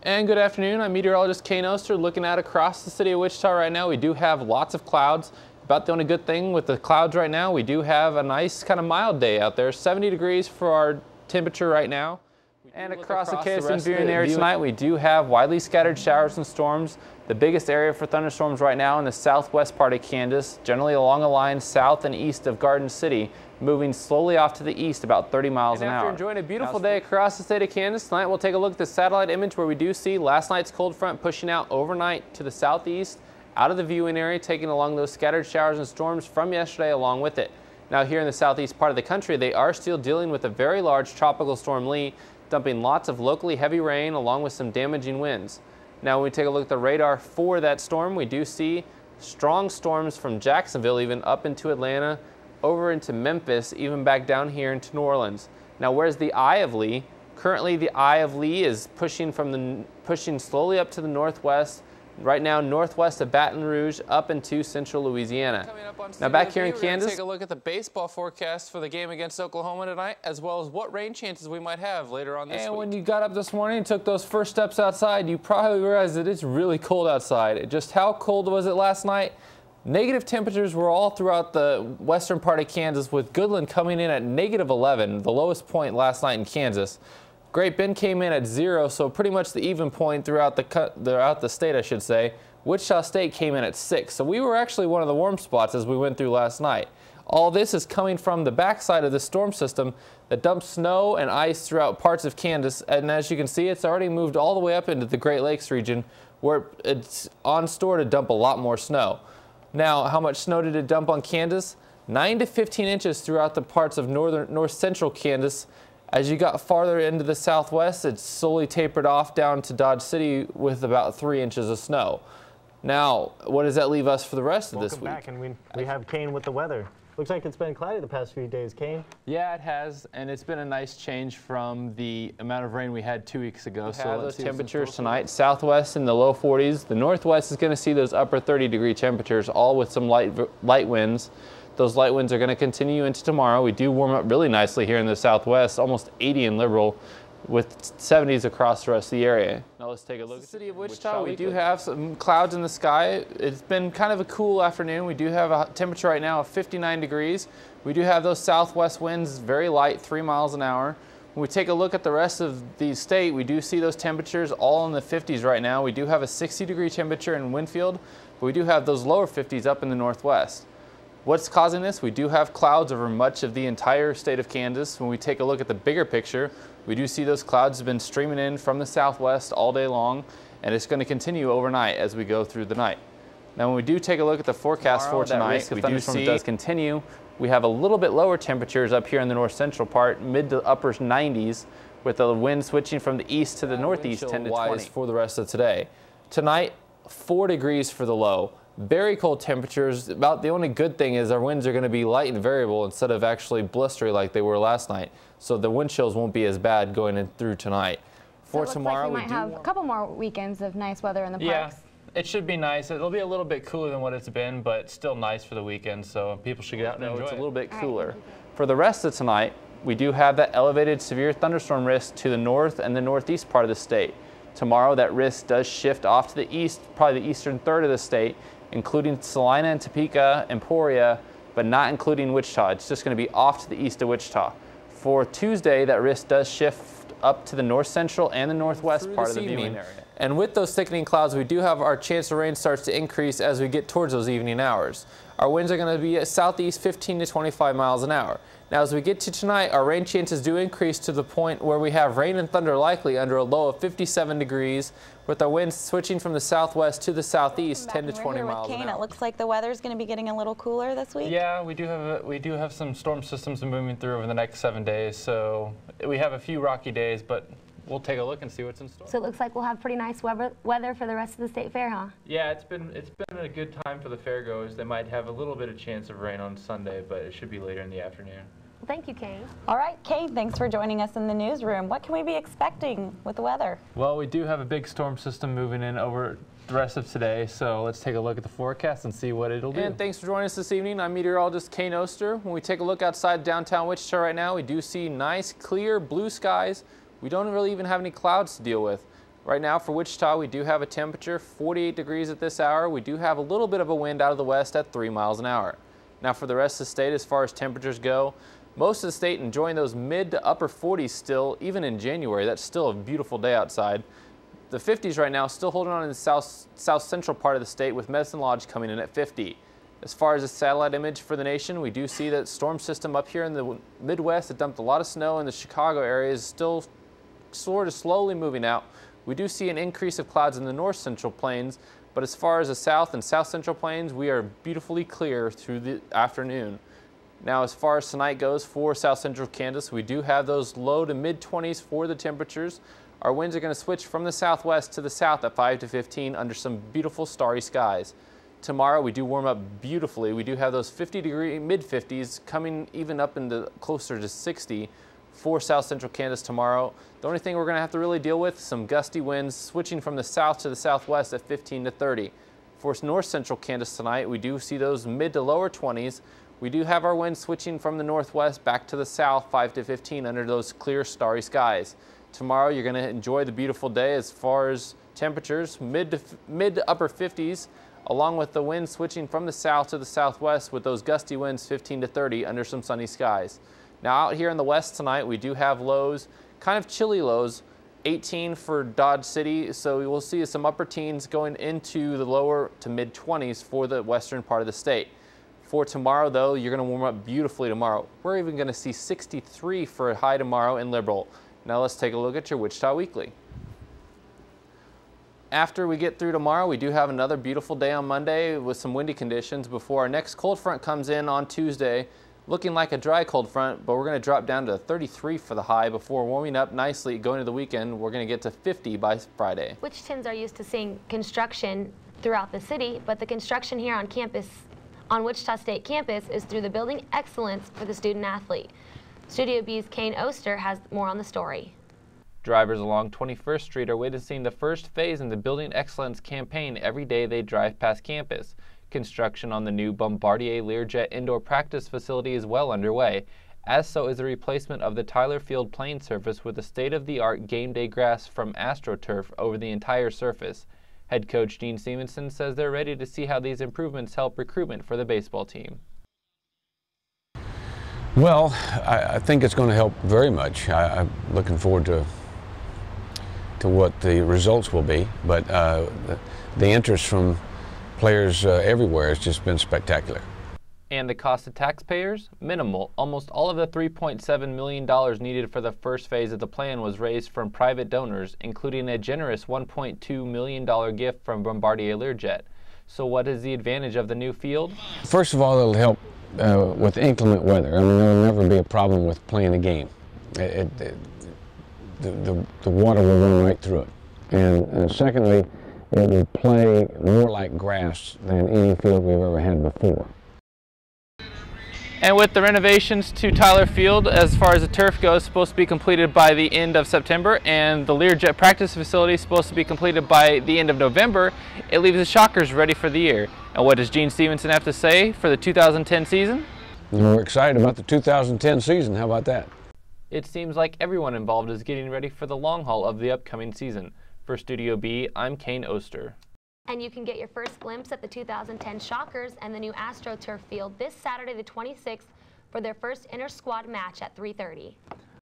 And good afternoon, I'm meteorologist Kane Oster looking out across the city of Wichita right now. We do have lots of clouds. About the only good thing with the clouds right now, we do have a nice kind of mild day out there. 70 degrees for our temperature right now. And across the KSM viewing area tonight, we do have widely scattered showers and storms. The biggest area for thunderstorms right now in the southwest part of Kansas, generally along a line south and east of Garden City, moving slowly off to the east about 30 miles an hour. After enjoying a beautiful day across the state of Kansas, tonight we'll take a look at the satellite image where we do see last night's cold front pushing out overnight to the southeast, out of the viewing area, taking along those scattered showers and storms from yesterday along with it. Now here in the southeast part of the country, they are still dealing with a very large tropical storm Lee, dumping lots of locally heavy rain along with some damaging winds. Now when we take a look at the radar for that storm, we do see strong storms from Jacksonville even up into Atlanta, over into Memphis, even back down here into New Orleans. Now where's the eye of Lee? Currently the eye of Lee is pushing slowly up to the northwest. Right now, northwest of Baton Rouge, up into central Louisiana. Now back here in Kansas, take a look at the baseball forecast for the game against Oklahoma tonight, as well as what rain chances we might have later on this week. And when you got up this morning and took those first steps outside, you probably realized that it's really cold outside. Just how cold was it last night? Negative temperatures were all throughout the western part of Kansas, with Goodland coming in at -11, the lowest point last night in Kansas. Great Bend came in at 0, so pretty much the even point throughout the state, I should say. Wichita State came in at 6, so we were actually one of the warm spots as we went through last night. All this is coming from the backside of the storm system that dumps snow and ice throughout parts of Kansas, and as you can see, it's already moved all the way up into the Great Lakes region, where it's on store to dump a lot more snow. Now, how much snow did it dump on Kansas? 9 to 15 inches throughout the parts of north central Kansas. As you got farther into the southwest, it's slowly tapered off down to Dodge City with about 3 inches of snow. Now, what does that leave us for the rest of this week? Welcome back, and we have Kane with the weather. Looks like it's been cloudy the past few days, Kane. Yeah, it has, and it's been a nice change from the amount of rain we had 2 weeks ago. So those temperatures tonight, southwest in the low 40s. The northwest is going to see those upper 30-degree temperatures, all with some light winds. Those light winds are going to continue into tomorrow. We do warm up really nicely here in the southwest, almost 80 in Liberal, with 70s across the rest of the area. Now let's take a look at the city of Wichita. We do have some clouds in the sky. It's been kind of a cool afternoon. We do have a temperature right now of 59 degrees. We do have those southwest winds, very light, 3 miles an hour. When we take a look at the rest of the state, we do see those temperatures all in the 50s right now. We do have a 60-degree temperature in Winfield, but we do have those lower 50s up in the northwest. What's causing this? We do have clouds over much of the entire state of Kansas. When we take a look at the bigger picture, we do see those clouds have been streaming in from the southwest all day long, and it's going to continue overnight as we go through the night. Now when we do take a look at the forecast for tonight, we do see does continue. We have a little bit lower temperatures up here in the north central part, mid to upper 90s, with the wind switching from the east to the northeast 10 to 20 for the rest of today. Tonight, 4 degrees for the low. Very cold temperatures. About the only good thing is our winds are going to be light and variable instead of actually blustery like they were last night. So the wind chills won't be as bad going in through tonight. For tomorrow, we might have a couple more weekends of nice weather in the parks. Yeah, it should be nice. It'll be a little bit cooler than what it's been, but still nice for the weekend. So people should get out and enjoy it. It's a little bit cooler. For the rest of tonight, we do have that elevated severe thunderstorm risk to the north and the northeast part of the state. Tomorrow, that risk does shift off to the east, probably the eastern third of the state, including Salina and Topeka, Emporia, but not including Wichita. It's just going to be off to the east of Wichita. For Tuesday, that risk does shift up to the north central and the northwest part of the viewing area. And with those thickening clouds, we do have our chance of rain starts to increase as we get towards those evening hours. Our winds are going to be at southeast 15 to 25 miles an hour. Now as we get to tonight, our rain chances do increase to the point where we have rain and thunder likely under a low of 57 degrees, with our winds switching from the southwest to the southeast 10 to 20 miles an hour. It looks like the weather's going to be getting a little cooler this week. Yeah, we do have some storm systems moving through over the next 7 days, so we have a few rocky days, but we'll take a look and see what's in store. So it looks like we'll have pretty nice weather for the rest of the state fair, huh? Yeah, it's been a good time for the fairgoers. They might have a little bit of chance of rain on Sunday, but it should be later in the afternoon. Well, thank you, Kane. All right, Kane, thanks for joining us in the newsroom. What can we be expecting with the weather? Well, we do have a big storm system moving in over the rest of today, so let's take a look at the forecast and see what it'll do. And thanks for joining us this evening. I'm meteorologist Kane Oster. When we take a look outside downtown Wichita right now, we do see nice, clear blue skies. We don't really even have any clouds to deal with. Right now for Wichita, we do have a temperature 48 degrees at this hour. We do have a little bit of a wind out of the west at 3 miles an hour. Now for the rest of the state, as far as temperatures go, most of the state enjoying those mid to upper 40s still, even in January. That's still a beautiful day outside. The 50s right now still holding on in the south central part of the state, with Medicine Lodge coming in at 50. As far as a satellite image for the nation, we do see that storm system up here in the Midwest that dumped a lot of snow in the Chicago area is still sort of slowly moving out. We do see an increase of clouds in the north central plains, but as far as the south and south central plains, we are beautifully clear through the afternoon. Now, as far as tonight goes for south central Kansas, we do have those low to mid 20s for the temperatures. Our winds are going to switch from the southwest to the south at 5 to 15 under some beautiful starry skies. Tomorrow we do warm up beautifully. We do have those 50-degree mid-50s coming even up into closer to 60 for south central Kansas tomorrow. The only thing we're going to have to really deal with, some gusty winds switching from the south to the southwest at 15 to 30. For north central Kansas tonight, we do see those mid to lower 20s. We do have our winds switching from the northwest back to the south 5 to 15 under those clear starry skies. Tomorrow you're going to enjoy the beautiful day as far as temperatures, mid to upper 50s, along with the wind switching from the south to the southwest with those gusty winds 15 to 30 under some sunny skies. Now out here in the west tonight, we do have lows, kind of chilly lows, 18 for Dodge City, so we will see some upper teens going into the lower to mid 20s for the western part of the state. For tomorrow though, you're going to warm up beautifully tomorrow. We're even going to see 63 for a high tomorrow in Liberal. Now let's take a look at your Wichita Weekly. After we get through tomorrow, we do have another beautiful day on Monday with some windy conditions before our next cold front comes in on Tuesday, looking like a dry cold front, but we're going to drop down to 33 for the high before warming up nicely going into the weekend. We're going to get to 50 by Friday. Wichitans are used to seeing construction throughout the city, but the construction here on campus, on Wichita State campus, is through the Building Excellence for the Student Athlete. Studio B's Kane Oster has more on the story. Drivers along 21st Street are witnessing the first phase in the Building Excellence campaign every day they drive past campus. Construction on the new Bombardier Learjet indoor practice facility is well underway, as so is the replacement of the Tyler Field playing surface with a state-of-the-art game day grass from AstroTurf over the entire surface. Head coach Gene Stevenson says they're ready to see how these improvements help recruitment for the baseball team. Well, I think it's going to help very much. I'm looking forward to what the results will be, but the interest from players everywhere has just been spectacular. And the cost to taxpayers? Minimal. Almost all of the $3.7 million needed for the first phase of the plan was raised from private donors, including a generous $1.2 million gift from Bombardier Learjet. So what is the advantage of the new field? First of all, it'll help with inclement weather. I mean, there'll never be a problem with playing a game. The water will run right through it. And secondly, it will play more like grass than any field we've ever had before. And with the renovations to Tyler Field, as far as the turf goes, supposed to be completed by the end of September, and the Learjet practice facility is supposed to be completed by the end of November, it leaves the Shockers ready for the year. And what does Gene Stevenson have to say for the 2010 season? We're excited about the 2010 season. How about that? It seems like everyone involved is getting ready for the long haul of the upcoming season. For Studio B, I'm Kane Oster. And you can get your first glimpse at the 2010 Shockers and the new AstroTurf field this Saturday the 26th for their first inter-squad match at 3:30.